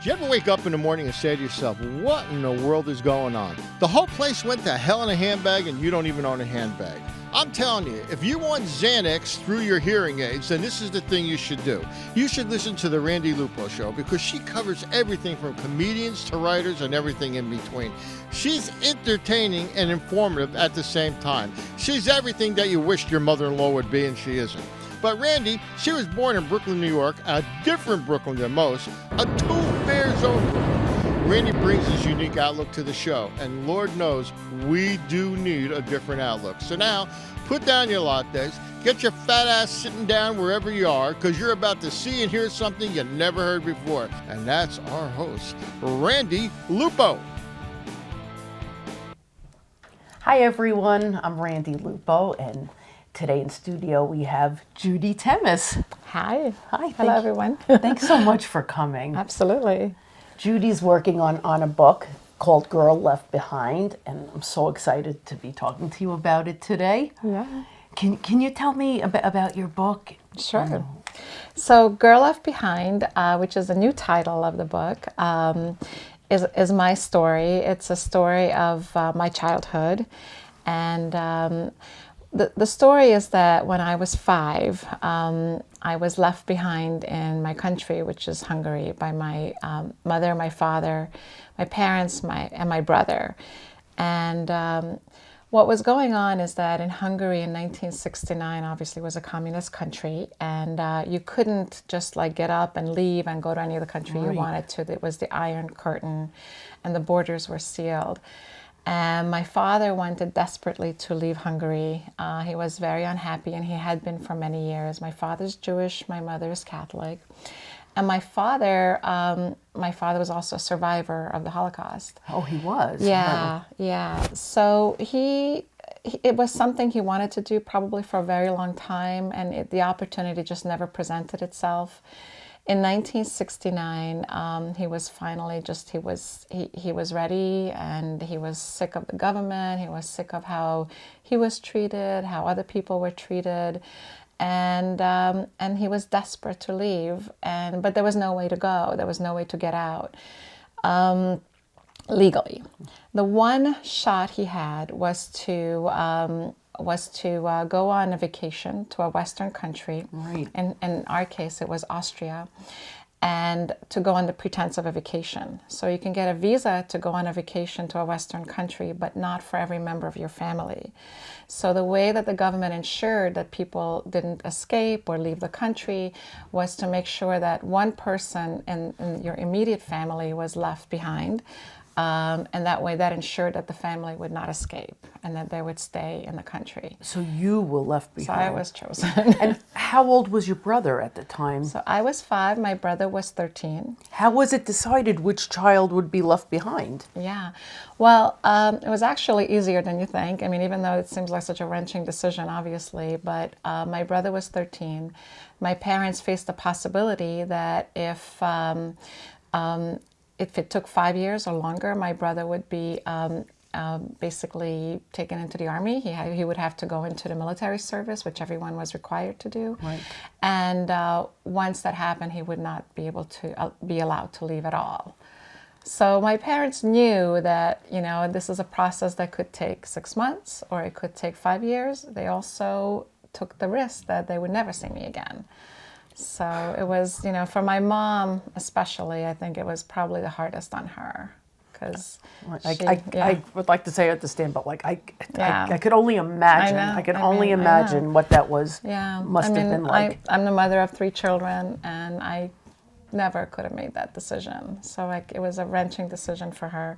Do you ever wake up in the morning and say to yourself, what in the world is going on? The whole place went to hell in a handbag and you don't even own a handbag. I'm telling you, if you want Xanax through your hearing aids, then this is the thing you should do. You should listen to the Randi Lupo Show because she covers everything from comedians to writers and everything in between. She's entertaining and informative at the same time. She's everything that you wished your mother-in-law would be, and she isn't. But Randi, she was born in Brooklyn, New York, a different Brooklyn than most, a two-bears own Brooklyn. Randi brings his unique outlook to the show, and Lord knows we do need a different outlook. So now, put down your lattes, get your fat ass sitting down wherever you are, because you're about to see and hear something you never heard before. And that's our host, Randi Lupo. Hi everyone, I'm Randi Lupo, and today in studio we have Judy Temes. Hi. Hi. Hello, everyone. Thanks so much for coming. Absolutely. Judy's working on a book called Girl Left Behind, and I'm so excited to be talking to you about it today. Yeah. Can you tell me about your book? Sure. So Girl Left Behind, which is the new title of the book, is my story. It's a story of my childhood. And the story is that when I was 5, I was left behind in my country, which is Hungary, by my mother, my father, my parents, and my brother. And what was going on is that in Hungary in 1969, obviously was a communist country, and you couldn't just like get up and leave and go to any other country you wanted to. It was the Iron Curtain, and the borders were sealed. And my father wanted desperately to leave Hungary. He was very unhappy, and he had been for many years. My father's Jewish, my mother is Catholic. And my father was also a survivor of the Holocaust. Oh, he was? Yeah, yeah. So it was something he wanted to do probably for a very long time, and the opportunity just never presented itself. In 1969, he was finally he was ready, and he was sick of the government. He was sick of how he was treated, how other people were treated, and he was desperate to leave. But there was no way to go. There was no way to get out legally. The one shot he had was to go on a vacation to a Western country. Right. In our case, it was Austria, and to go on the pretense of a vacation. So you can get a visa to go on a vacation to a Western country, but not for every member of your family. So the way that the government ensured that people didn't escape or leave the country was to make sure that one person in your immediate family was left behind. And that way that ensured that the family would not escape and that they would stay in the country. So you were left behind. So I was chosen. And how old was your brother at the time? So I was 5, my brother was 13. How was it decided which child would be left behind? Yeah, well, it was actually easier than you think. I mean, even though it seems like such a wrenching decision, obviously, but my brother was 13. My parents faced the possibility that if it took 5 years or longer, my brother would be basically taken into the army. He would have to go into the military service, which everyone was required to do. Right. And once that happened, he would not be able to be allowed to leave at all. So my parents knew that, this is a process that could take 6 months or it could take 5 years. They also took the risk that they would never see me again. So it was, for my mom especially, I think it was probably the hardest on her. Because I would like to say I understand, but I could only imagine. I could only imagine what that was. Yeah, must have been like. I'm the mother of 3 children, and I never could have made that decision. So it was a wrenching decision for her,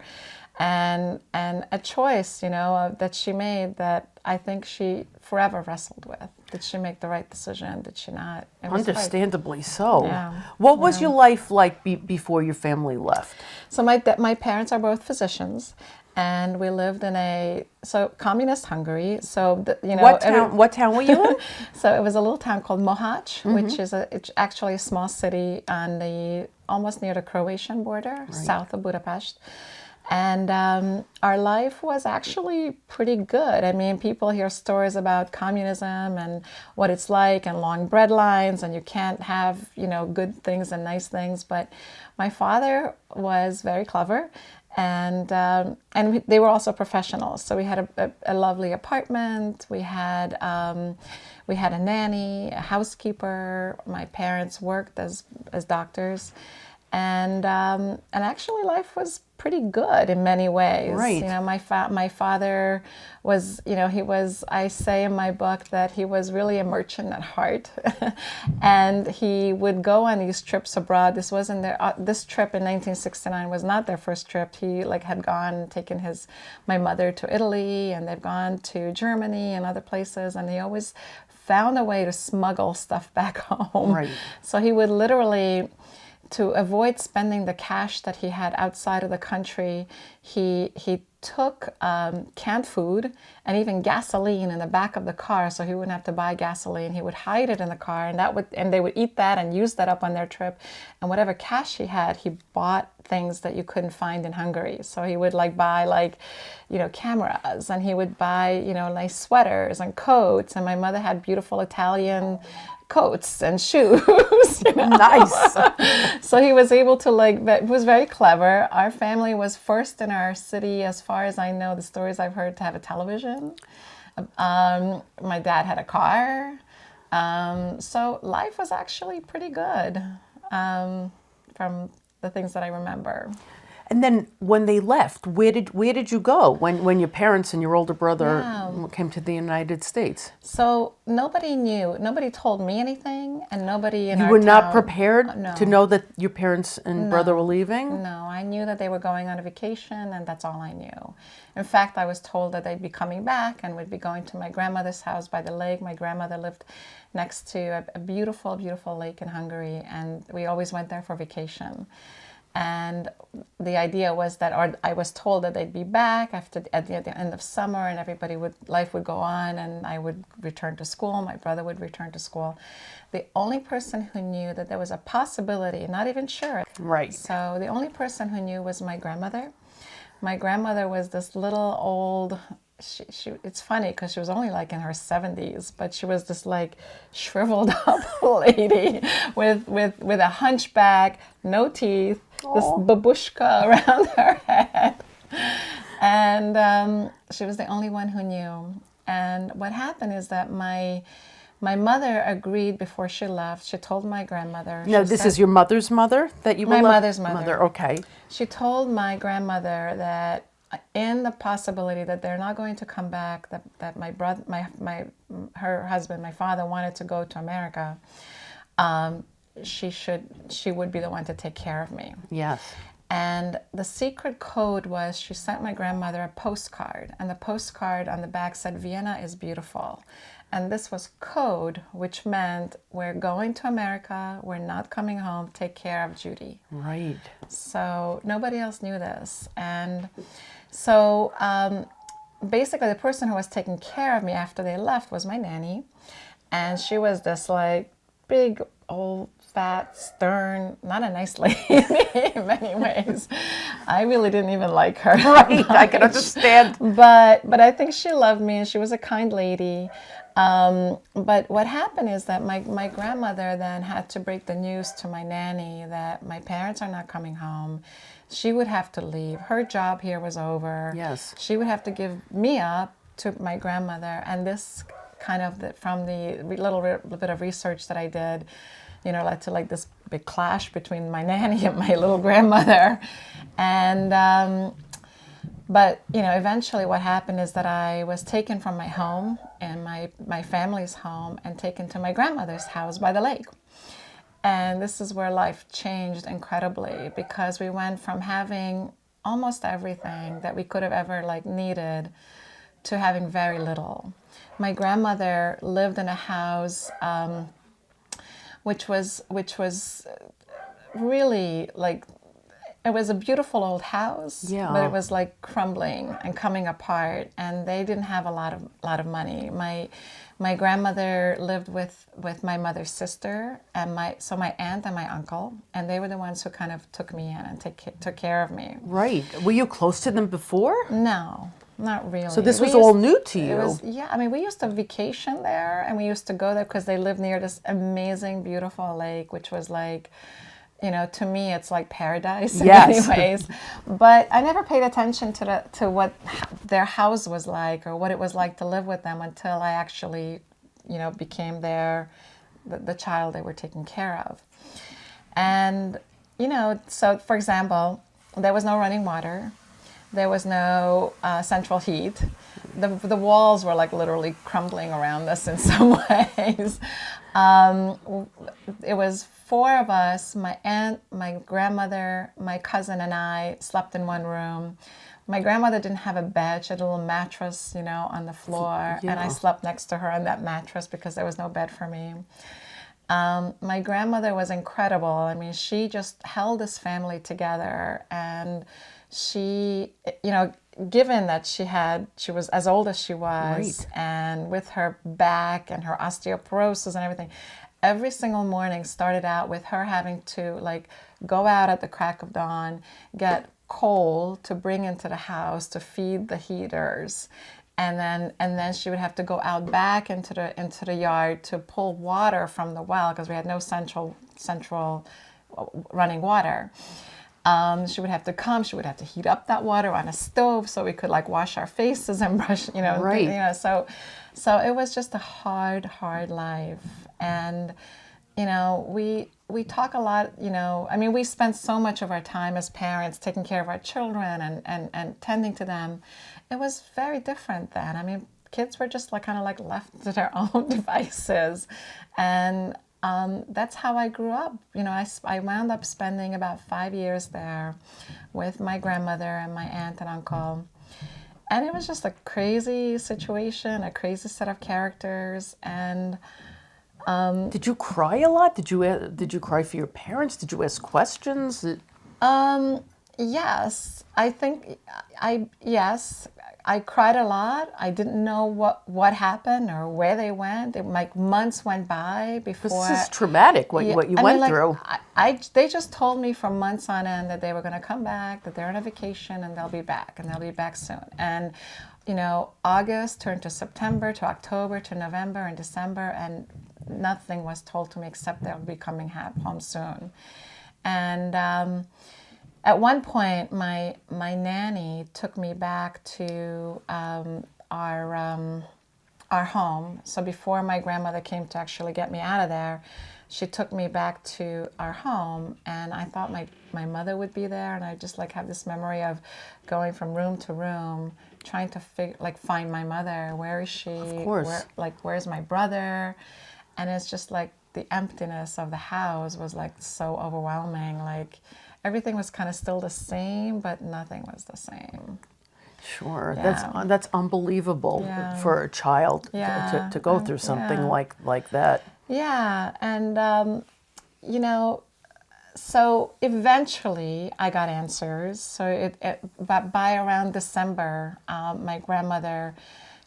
and a choice, that she made that I think she forever wrestled with. Did she make the right decision? Did she not? Understandably so. Yeah. What was your life like before your family left? So my parents are both physicians, and we lived in communist Hungary. So What town were you in? So it was a little town called Mohacs, which is it's actually a small city on almost near the Croatian border, south of Budapest. And our life was actually pretty good. I mean, people hear stories about communism and what it's like and long bread lines, and you can't have, good things and nice things. But my father was very clever, and they were also professionals. So we had a lovely apartment. We had a nanny, a housekeeper. My parents worked as doctors. And actually life was pretty good in many ways. Right. My father was, I say in my book that he was really a merchant at heart. And he would go on these trips abroad. This wasn't this trip in 1969 was not their first trip. He had taken my mother to Italy, and they've gone to Germany and other places, and he always found a way to smuggle stuff back home. Right. So he would literally, to avoid spending the cash that he had outside of the country, he took canned food and even gasoline in the back of the car, so he wouldn't have to buy gasoline. He would hide it in the car, and they would eat that and use that up on their trip. And whatever cash he had, he bought things that you couldn't find in Hungary. So he would buy cameras, and he would buy nice sweaters and coats. And my mother had beautiful Italian coats and shoes. Nice. So he was able to it was very clever. Our family was first in our city, as far as I know, the stories I've heard, to have a television. My dad had a car. So life was actually pretty good, from the things that I remember. And then when they left, where did you go when your parents and your older brother came to the United States? So nobody knew. Nobody told me anything, and nobody in You our were not town- prepared No. to know that your parents and brother were leaving? No, I knew that they were going on a vacation, and that's all I knew. In fact, I was told that they'd be coming back and we'd be going to my grandmother's house by the lake. My grandmother lived next to a beautiful, beautiful lake in Hungary, and we always went there for vacation. And the idea was that, or I was told that they'd be back at the end of summer, and life would go on, and I would return to school. My brother would return to school. The only person who knew that there was a possibility, not even sure. Right. So the only person who knew was my grandmother. My grandmother was this little old. It's funny because she was only in her 70s, but she was this shriveled up lady with a hunchback, no teeth, this babushka around her head. And she was the only one who knew. And what happened is that my mother agreed before she left. She told my grandmother. No, this is your mother's mother that you were my mother's mother. Okay. She told my grandmother that in the possibility that they're not going to come back, that my brother, her husband, my father, wanted to go to America, she would be the one to take care of me. Yes. And the secret code was, she sent my grandmother a postcard, and the postcard on the back said, "Vienna is beautiful." And this was code, which meant, we're going to America, we're not coming home, take care of Judy. Right. So nobody else knew this. And so basically the person who was taking care of me after they left was my nanny. And she was this big, old, fat, stern, not a nice lady in many ways. I really didn't even like her. Right, I can understand. But I think she loved me, and she was a kind lady. But what happened is that my grandmother then had to break the news to my nanny that my parents are not coming home. She would have to leave. Her job here was over. Yes. She would have to give me up to my grandmother. And this kind of, from the little bit of research that I did, led to this big clash between my nanny and my little grandmother. And but eventually what happened is that I was taken from my home and my family's home and taken to my grandmother's house by the lake. And this is where life changed incredibly, because we went from having almost everything that we could have ever needed to having very little. My grandmother lived in a house which was really it was a beautiful old house, Yeah. but it was like crumbling and coming apart, and they didn't have a lot of money. My grandmother lived with my mother's sister, and my aunt and my uncle, and they were the ones who kind of took me in and took care of me. Right. Were you close to them before? No, not really. So this was all new to you. I mean, we used to vacation there, and we used to go there because they lived near this amazing, beautiful lake, which was like, to me, it's like paradise in many ways. But I never paid attention to what their house was like or what it was like to live with them until I actually, became the child they were taking care of. And, so for example, there was no running water. There was no central heat. The walls were like literally crumbling around us in some ways. It was 4 of us, my aunt, my grandmother, my cousin, and I slept in one room. My grandmother didn't have a bed. She had a little mattress, on the floor. Yeah. And I slept next to her on that mattress because there was no bed for me. My grandmother was incredible. I mean, she just held this family together. And she, given that she was as old as she was, Right. and with her back and her osteoporosis and everything, every single morning started out with her having to go out at the crack of dawn, get coal to bring into the house to feed the heaters, and then she would have to go out back into the yard to pull water from the well because we had no central running water. She would have to come. She would have to heat up that water on a stove so we could wash our faces and brush. Right. So it was just a hard life, and we talk a lot. I mean, we spent so much of our time as parents taking care of our children and tending to them. It was very different then. I mean, kids were just left to their own devices, and that's how I grew up. I wound up spending about 5 years there with my grandmother and my aunt and uncle. And it was just a crazy situation, a crazy set of characters. And Did you cry a lot? Did you cry for your parents? Did you ask questions? yes, I think yes. I cried a lot. I didn't know what happened or where they went. Months went by before. This is traumatic. What you went through. They just told me for months on end that they were going to come back, that they're on a vacation, and they'll be back, and they'll be back soon. And August turned to September, to October, to November, and December, and nothing was told to me except they'll be coming home soon. And at one point, my nanny took me back to our home. So before my grandmother came to actually get me out of there, she took me back to our home, and I thought my mother would be there, and I just have this memory of going from room to room, trying to find my mother. Where is she? Of course. Where's my brother? And it's just the emptiness of the house was so overwhelming. Everything was kind of still the same, but nothing was the same. Sure, Yeah. that's unbelievable Yeah. for a child Yeah. to go through something Yeah. like that. Yeah, and so eventually I got answers. So but by around December, my grandmother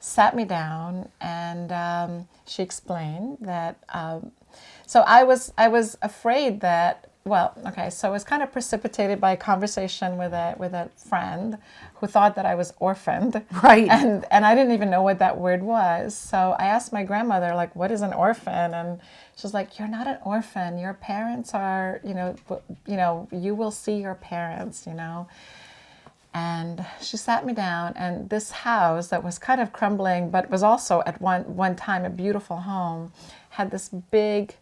sat me down, and she explained that. So I was afraid that. Well, okay, so it was kind of precipitated by a conversation with a friend who thought that I was orphaned. Right. And I didn't even know what that word was. So I asked my grandmother, what is an orphan? And she was like, you're not an orphan. Your parents are, you will see your parents, And she sat me down, and this house that was kind of crumbling, but was also at one time a beautiful home, had this big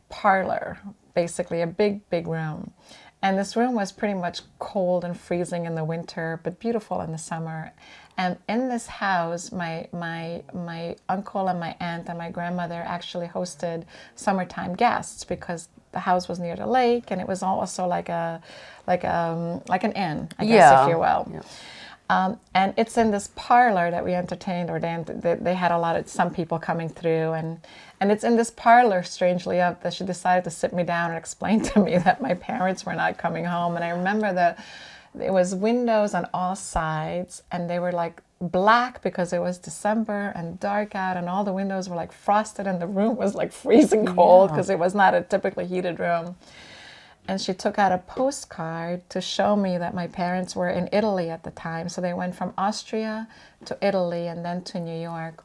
parlor, basically a big room. And this room was pretty much cold and freezing in the winter, but beautiful in the summer. And in this house, my uncle and my aunt and my grandmother actually hosted summertime guests because the house was near the lake, and it was also like an inn, I guess, if you will. Yeah. And it's in this parlor that we entertained, or they had some people coming through, and it's in this parlor, strangely enough, that she decided to sit me down and explain to me that my parents were not coming home. And I remember that there was windows on all sides, and they were like black because it was December and dark out, and all the windows were like frosted, and the room was like freezing cold because it was not a typically heated room. And she took out a postcard to show me that my parents were in Italy at the time. So they went from Austria to Italy and then to New York.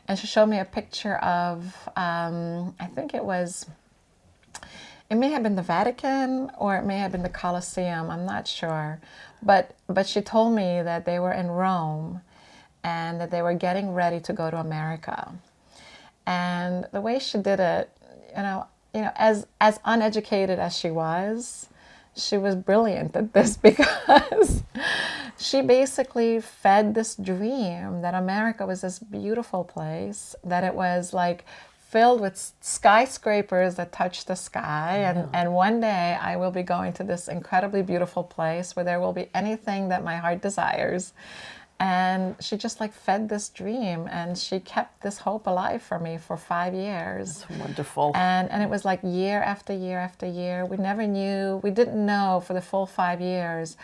And she showed me a picture of, I think it may have been the Vatican, or it may have been the Colosseum, I'm not sure. But she told me that they were in Rome and that they were getting ready to go to America. And the way she did it, as uneducated as she was brilliant at this, because she basically fed this dream that America was this beautiful place, that it was like filled with skyscrapers that touch the sky, and one day I will be going to this incredibly beautiful place where there will be anything that my heart desires. And she just like fed this dream, and she kept this hope alive for me for 5 years. That's wonderful. And it was like year after year after year. We didn't know for the full 5 years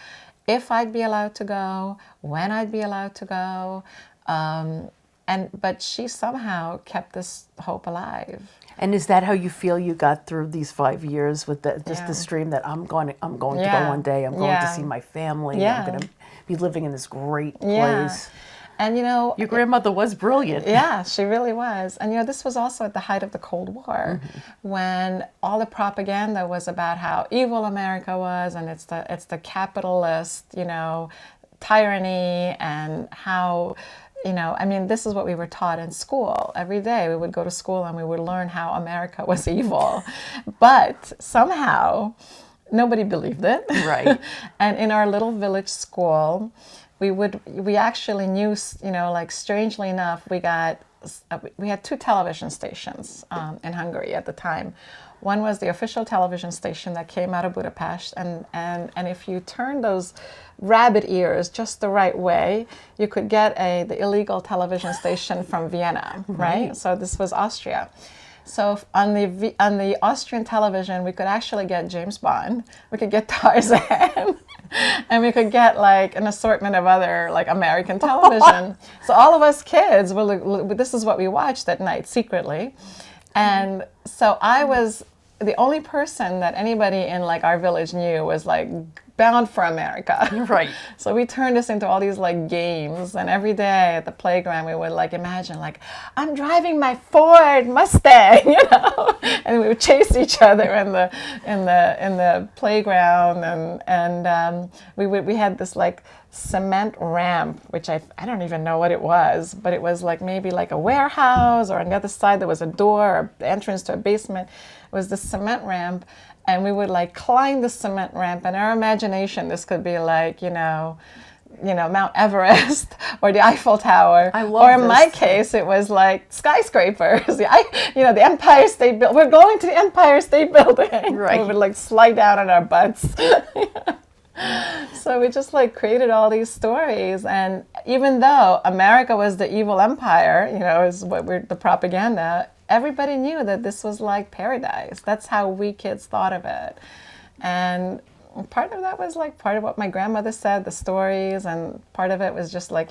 if I'd be allowed to go, when I'd be allowed to go. But she somehow kept this hope alive. And is that how you feel you got through these 5 years, with this dream that I'm going to go one day, I'm going to see my family, I'm going to be living in this great place. And your grandmother was brilliant. Yeah, she really was. And this was also at the height of the Cold War, when all the propaganda was about how evil America was, and it's the capitalist, tyranny, and how this is what we were taught in school. Every day we would go to school and we would learn how America was evil. But somehow nobody believed it. Right. And in our little village school, we actually knew, like strangely enough, we had 2 television stations in Hungary at the time. One was the official television station that came out of Budapest, and if you turned those rabbit ears just the right way, you could get the illegal television station from Vienna, right? So this was Austria. So on the Austrian television, we could actually get James Bond, we could get Tarzan, and we could get like an assortment of other like American television. So all of us kids, this is what we watched at night secretly. And so I was the only person that anybody in like our village knew was like bound for America. Right. So we turned this into all these like games, and every day at the playground we would like imagine like, I'm driving my Ford Mustang, and we would chase each other in the playground, and we had this like cement ramp, which I don't even know what it was, but it was like maybe like a warehouse, or on the other side there was a door or entrance to a basement. It was the cement ramp, and we would like climb the cement ramp. In our imagination, this could be like, Mount Everest or the Eiffel Tower. I love Or in this. my case, it was like skyscrapers. The Empire State Building. We're going to the Empire State Building. Right. We would like slide down on our butts. So we just like created all these stories, and even though America was the evil empire, is what the propaganda, everybody knew that this was like paradise. That's how we kids thought of it. And part of that was like part of what my grandmother said, the stories, and part of it was just like,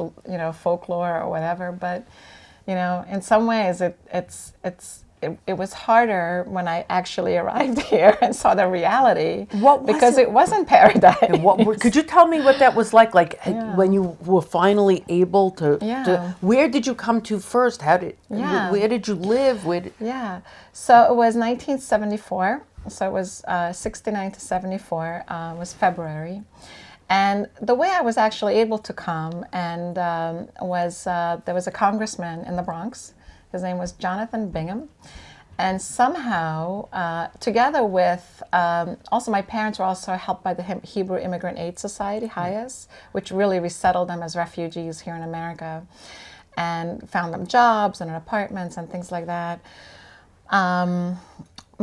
folklore or whatever. But, in some ways it was harder when I actually arrived here and saw the reality, because it wasn't paradise. Could you tell me what that was like when you were finally able to, where did you come to first? Where did you live? So it was 1974. So it was 69 to 74, was February. And the way I was actually able to come and was there was a congressman in the Bronx. His name was Jonathan Bingham. And somehow, together with, also my parents were also helped by the Hebrew Immigrant Aid Society, HIAS, which really resettled them as refugees here in America and found them jobs and apartments and things like that.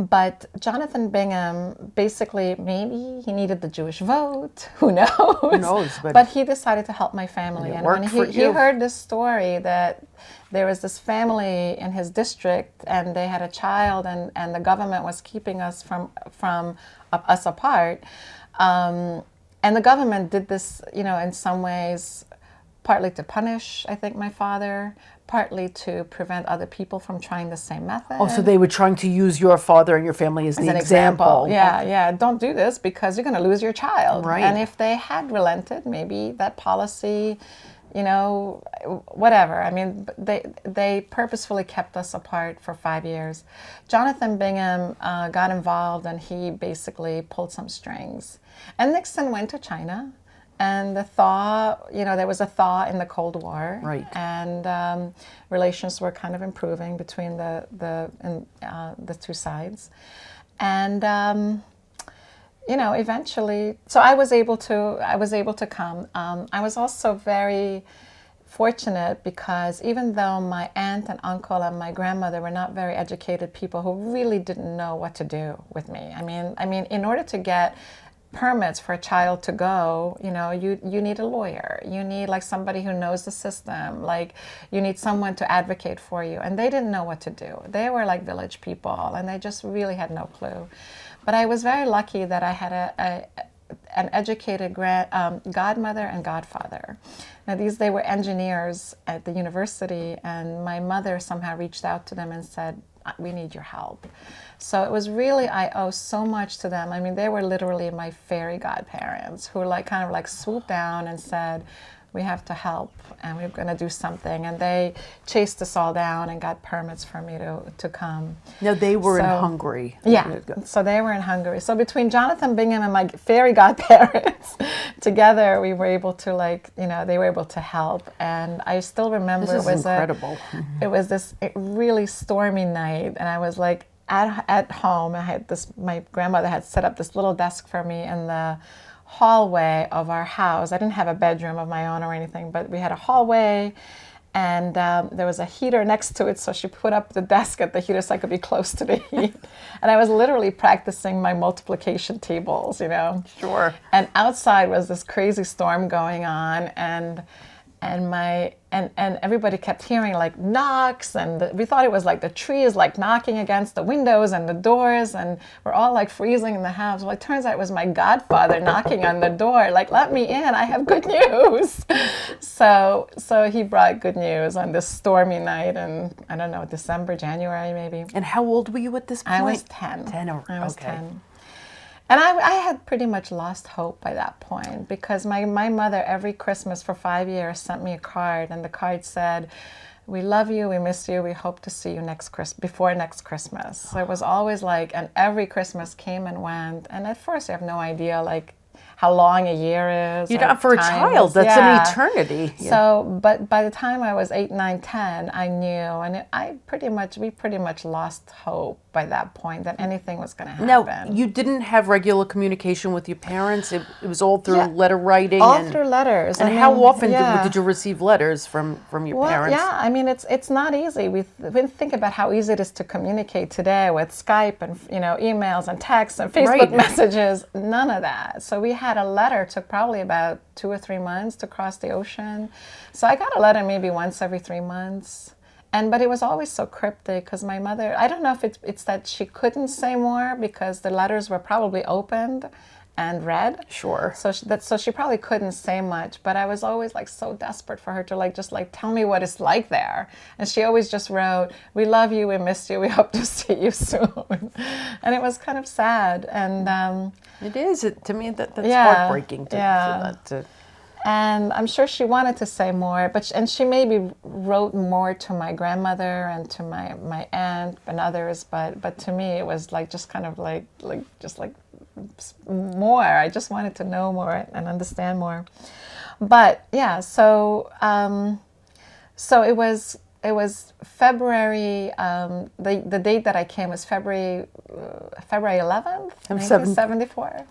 But Jonathan Bingham, basically, maybe he needed the Jewish vote. Who knows? Who knows? But he decided to help my family. And when he heard this story that there was this family in his district and they had a child and the government was keeping us from us apart. And the government did this, in some ways, partly to punish, I think, my father, partly to prevent other people from trying the same method. Oh, so they were trying to use your father and your family as the example. Yeah. Don't do this because you're going to lose your child. Right. And if they had relented, maybe that policy, whatever. I mean, they purposefully kept us apart for 5 years. Jonathan Bingham got involved and he basically pulled some strings. And Nixon went to China. And the thaw, there was a thaw in the Cold War, right? And relations were kind of improving between the two sides, and eventually, so I was able to come. I was also very fortunate because even though my aunt and uncle and my grandmother were not very educated people who really didn't know what to do with me. I mean, in order to get permits for a child to go, you need a lawyer. You need like somebody who knows the system. Like you need someone to advocate for you. And they didn't know what to do. They were like village people and they just really had no clue. But I was very lucky that I had an educated godmother and godfather. Now they were engineers at the university and my mother somehow reached out to them and said, we need your help. So it was really, I owe so much to them. I mean, they were literally my fairy godparents who kind of swooped down and said, we have to help and we're going to do something. And they chased us all down and got permits for me to come. Now they were in Hungary. Yeah, so they were in Hungary. So between Jonathan Bingham and my fairy godparents, together we were able to they were able to help. And I still remember this is incredible. It was this really stormy night and I was at home. My grandmother had set up this little desk for me in the hallway of our house. I didn't have a bedroom of my own or anything, but we had a hallway and there was a heater next to it, so she put up the desk at the heater so I could be close to the heat. And I was literally practicing my multiplication tables, Sure. And outside was this crazy storm going on and everybody kept hearing knocks and we thought it was the trees knocking against the windows and the doors and we're all freezing in the house. Well, it turns out it was my godfather knocking on the door let me in, I have good news. So he brought good news on this stormy night in, I don't know, December, January maybe. And how old were you at this point? I was 10. 10, I was okay. 10. And I had pretty much lost hope by that point because my mother every Christmas for 5 years sent me a card and the card said, we love you, we miss you, we hope to see you before next Christmas. So it was always and every Christmas came and went. And at first you have no idea how long a year is. You don't, for a child, that's an eternity. Yeah. So, but by the time I was 8, 9, 10, I knew, and we pretty much lost hope by that point that anything was going to happen. Now, you didn't have regular communication with your parents? It was all through letter writing? All through letters. And how often did you receive letters from your parents? Yeah, I mean, it's not easy. We think about how easy it is to communicate today with Skype and emails and texts and Facebook messages. None of that. So we had a letter. It took probably about 2 or 3 months to cross the ocean. So I got a letter maybe once every 3 months. But it was always so cryptic because my mother, I don't know if it's that she couldn't say more because the letters were probably opened and read. Sure. So she probably couldn't say much, but I was always so desperate for her to just tell me what it's like there. And she always just wrote, we love you, we miss you, we hope to see you soon. And it was kind of sad. And it is. To me, that's heartbreaking to feel that. And I'm sure she wanted to say more, and she maybe wrote more to my grandmother and to my aunt and others, but to me it was just kind of more. I just wanted to know more and understand more. But yeah, so it was February. The date that I came was February 11th, 1974.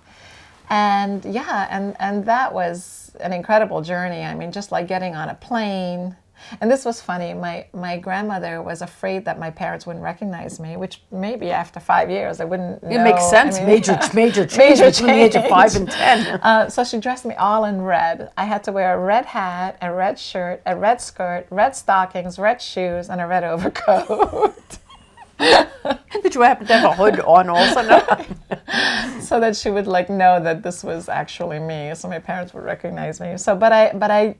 And that was an incredible journey. I mean, just getting on a plane And this was funny. My grandmother was afraid that my parents wouldn't recognize me, which maybe after 5 years they wouldn't know. It makes sense. I mean, major change between the age of 5 and 10. So she dressed me all in red. I had to wear a red hat, a red shirt, a red skirt, red stockings, red shoes, and a red overcoat. Did you happen to have a hood on also? No. So that she would like know that this was actually me, so my parents would recognize me. So, but I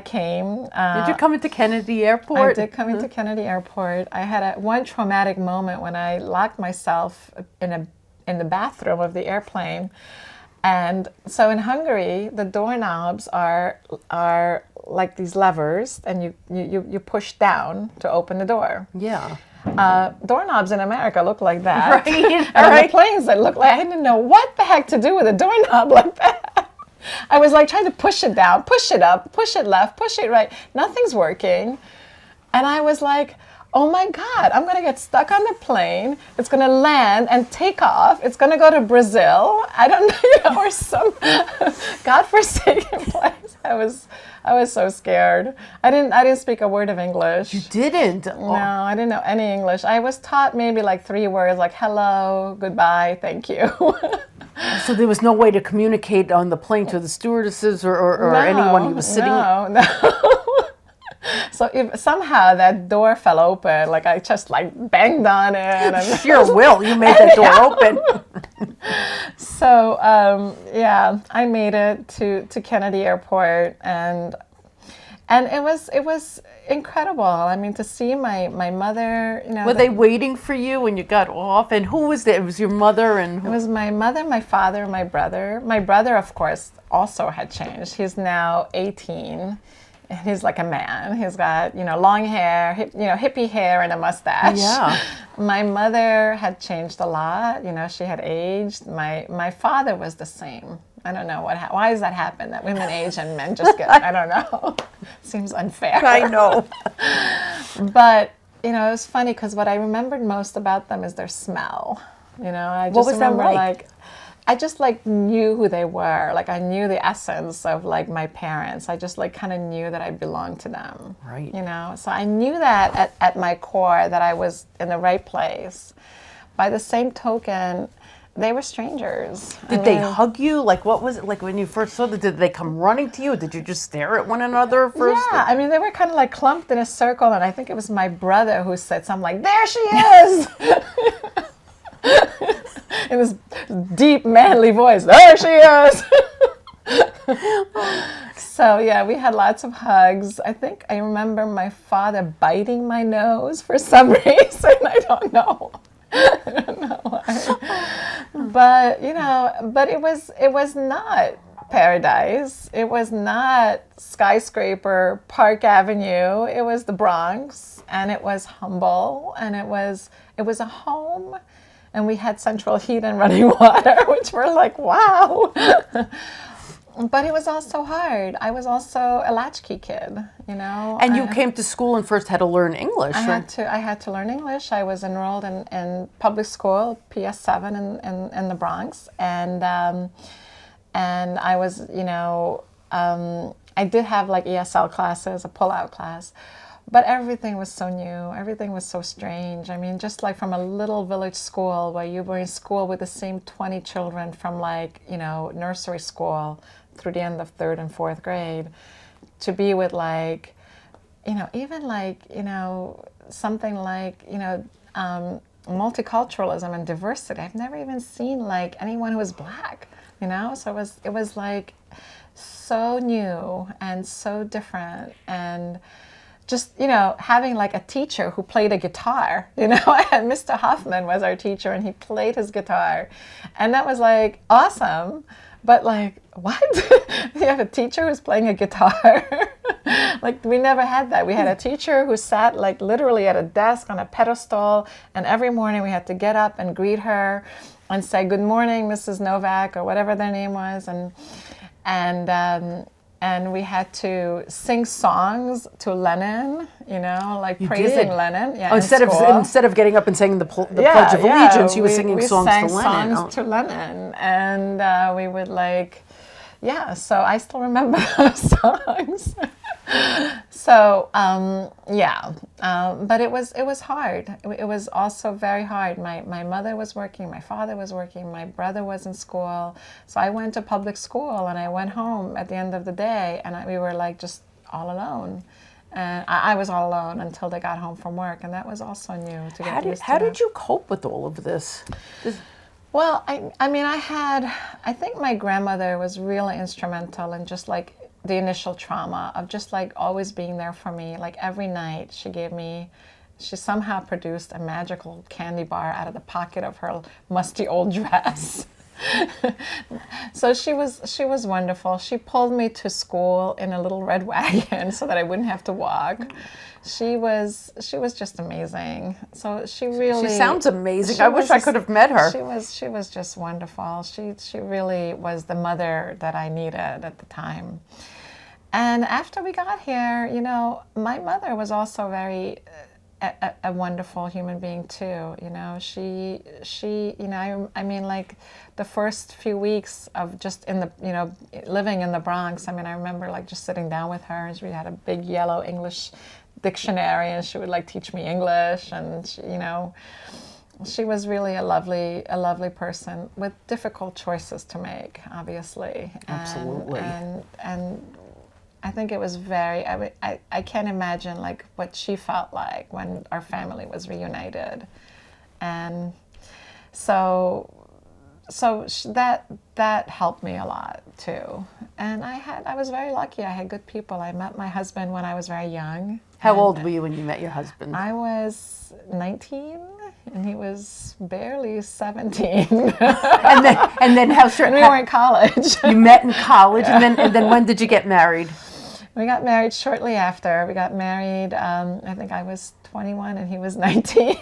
came. Did you come into Kennedy Airport? I did come into Kennedy Airport. I had one traumatic moment when I locked myself in the bathroom of the airplane. And so in Hungary, the doorknobs are like these levers, and you push down to open the door. Yeah. Doorknobs in America look like that. Right. And the planes that look like, I didn't know what the heck to do with a doorknob like that. I was like trying to push it down, push it up, push it left, push it right. Nothing's working. And I was like, oh my God, I'm going to get stuck on the plane. It's going to land and take off. It's going to go to Brazil. I don't know, or some godforsaken place. I was so scared. I didn't speak a word of English. You didn't? No, I didn't know any English. I was taught maybe like 3 words, like hello, goodbye, thank you. So there was no way to communicate on the plane to the stewardesses or No, anyone who was sitting? No. So if somehow that door fell open, like I just like banged on it. And Sheer will, you made that door open. So yeah, I made it to Kennedy Airport, and it was incredible. I mean, to see my mother, you know. Were they waiting for you when you got off? And who was there? It was your mother and who? It was my mother, my father, my brother. My brother, of course, also had changed. He's now 18. And he's like a man. He's got, you know, long hair, hippie hair and a mustache. Yeah. My mother had changed a lot. You know, she had aged. My father was the same. I don't know why does that happen, that women age and men just get, I don't know. Seems unfair. I know. But, you know, it was funny because what I remembered most about them is their smell. You know, I just what was remember that like? I just like knew who they were. Like I knew the essence of like my parents. I just like kind of knew that I belonged to them. Right. You know, so I knew that at my core that I was in the right place. By the same token, they were strangers. Did they hug you? Like what was it like when you first saw them? Did they come running to you? Or did you just stare at one another first? Yeah, I mean they were kind of like clumped in a circle, and I think it was my brother who said something like, "There she is." In this deep, manly voice, there she is. So yeah, we had lots of hugs. I think I remember my father biting my nose for some reason. I don't know why. But you know, it was not paradise. It was not skyscraper, Park Avenue. It was the Bronx, and it was humble, and it was a home. And we had central heat and running water, which were like, wow. But it was also hard. I was also a latchkey kid, you know. And you came to school and first had to learn English. I had to learn English. I was enrolled in public school, PS7 in the Bronx. And I was, you know, I did have like ESL classes, a pull-out class. But everything was so new. Everything was so strange. I mean, just like from a little village school where you were in school with the same 20 children from like, you know, nursery school through the end of 3rd and 4th grade, to be with like, you know, even like, you know, something like, you know, multiculturalism and diversity. I've never even seen like anyone who was Black, you know? So it was like so new and so different. And just, you know, having like a teacher who played a guitar, you know, and Mr. Hoffman was our teacher and he played his guitar. And that was like awesome. But like, what? You have a teacher who's playing a guitar? Like we never had that. We had a teacher who sat like literally at a desk on a pedestal, and every morning we had to get up and greet her and say, "Good morning, Mrs. Novak," or whatever their name was. And we had to sing songs to Lenin, you know, like you praising Lenin. Yeah, instead of getting up and saying the Pledge of Allegiance, you were singing songs to Lenin. We sang songs to Lenin, and we would like, yeah. So I still remember those songs. So but it was hard. It was also very hard. My mother was working, my father was working, my brother was in school. So I went to public school, and I went home at the end of the day, and we were like just all alone. And I was all alone until they got home from work, and that was also new to get used to. How did you cope with all of this? Well, I think my grandmother was really instrumental in just like the initial trauma of just like always being there for me. Like every night she somehow produced a magical candy bar out of the pocket of her musty old dress. So she was wonderful. She pulled me to school in a little red wagon so that I wouldn't have to walk. She was just amazing. So she sounds amazing. I wish I could have met her. She was just wonderful. She really was the mother that I needed at the time. And after we got here, my mother was also very a wonderful human being too. She I mean, like the first few weeks of just in the living in the Bronx. I mean, I remember like just sitting down with her, and she had a big yellow English dictionary, and she would like teach me English, and she was really a lovely person with difficult choices to make, obviously. Absolutely. And I think it was I can't imagine like what she felt like when our family was reunited. And so that helped me a lot too. And I was very lucky. I had good people. I met my husband when I was very young. How old were you when you met your husband? I was 19, and he was barely 17. and then how short? We were in college. You met in college, and then when did you get married? We got married shortly after. We got married, I think I was 21 and he was 19.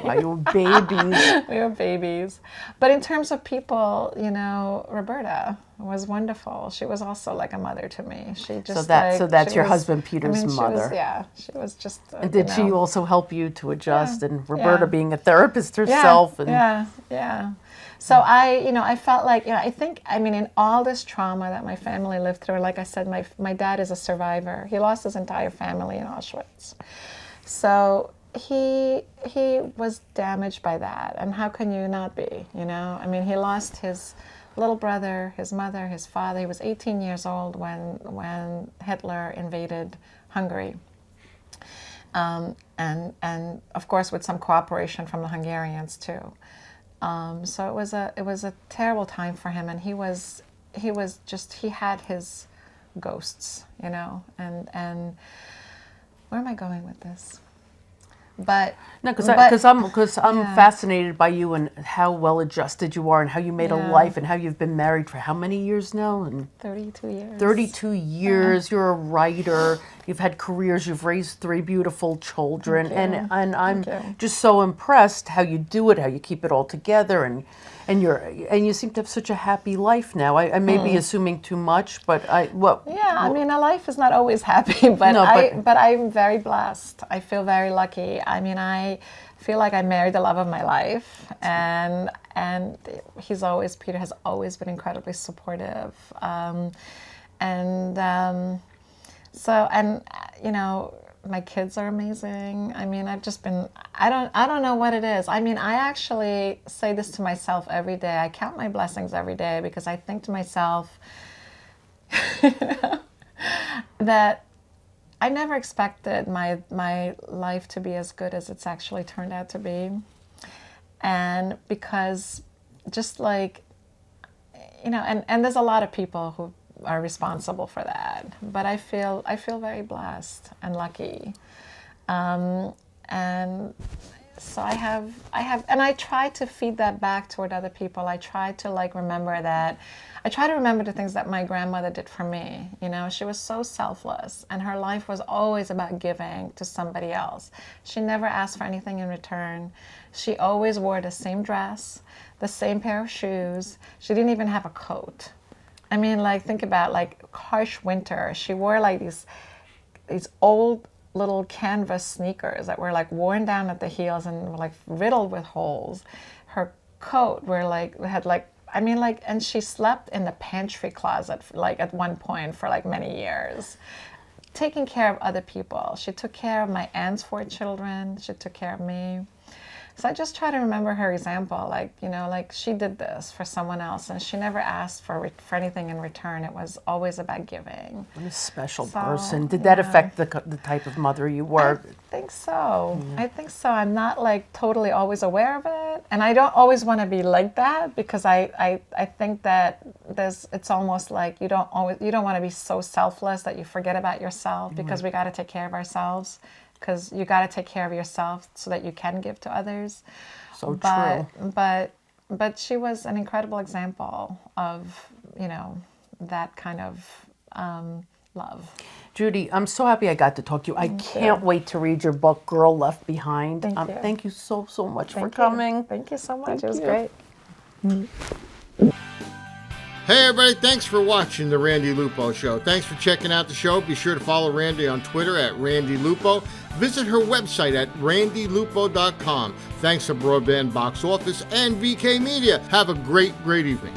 Wow, you were babies. We were babies. But in terms of people, Roberta was wonderful. She was also like a mother to me. She just so that's your husband Peter's mother. She was just. And did she also help you to adjust? And Roberta being a therapist herself. Yeah. So I felt like, I think, in all this trauma that my family lived through, like I said, my dad is a survivor. He lost his entire family in Auschwitz. So he was damaged by that. And how can you not be, he lost his little brother, his mother, his father. He was 18 years old when Hitler invaded Hungary. And of course with some cooperation from the Hungarians too. So it was a terrible time for him, and he had his ghosts, and where am I going with this? But no, because I'm fascinated by you and how well adjusted you are, and how you made a life, and how you've been married for how many years now? And 32 years. 32 years. You're a writer. You've had careers. You've raised 3 beautiful children, and I'm just so impressed how you do it, how you keep it all together, and you seem to have such a happy life now. I may be assuming too much, but a life is not always happy, but I'm very blessed. I feel very lucky. I feel like I married the love of my life, and Peter has always been incredibly supportive, my kids are amazing. I've just been, I don't know what it is. I actually say this to myself every day. I count my blessings every day, because I think to myself that I never expected my life to be as good as it's actually turned out to be. And because just like, and there's a lot of people who are responsible for that, but I feel very blessed and lucky, and so I have, and I try to feed that back toward other people. I try to remember the things that my grandmother did for me. She was so selfless, and her life was always about giving to somebody else. She never asked for anything in return. She always wore the same dress, the same pair of shoes. She didn't even have a coat. Think about harsh winter. She wore these old little canvas sneakers that were worn down at the heels and were riddled with holes. Her coat and she slept in the pantry closet at one point for many years. taking care of other people. She took care of my aunt's 4 children. She took care of me. So I just try to remember her example, like, you know, like she did this for someone else and she never asked for anything in return. It was always about giving. What a special person. Did that affect the type of mother you were? I think so. I think so. I'm not like totally always aware of it. And I don't always want to be like that because I think that it's almost like you don't want to be so selfless that you forget about yourself because we got to take care of ourselves. Because you got to take care of yourself so that you can give to others. So true. But she was an incredible example of, you know, that kind of love. Judy, I'm so happy I got to talk to you. I can't wait to read your book, Girl Left Behind. Thank you so much for coming. Thank you so much. It was great. Hey everybody, thanks for watching the Randi Lupo Show. Thanks for checking out the show. Be sure to follow Randi on Twitter at Randi Lupo. Visit her website at randilupo.com. Thanks to Broadband Box Office and VK Media. Have a great evening.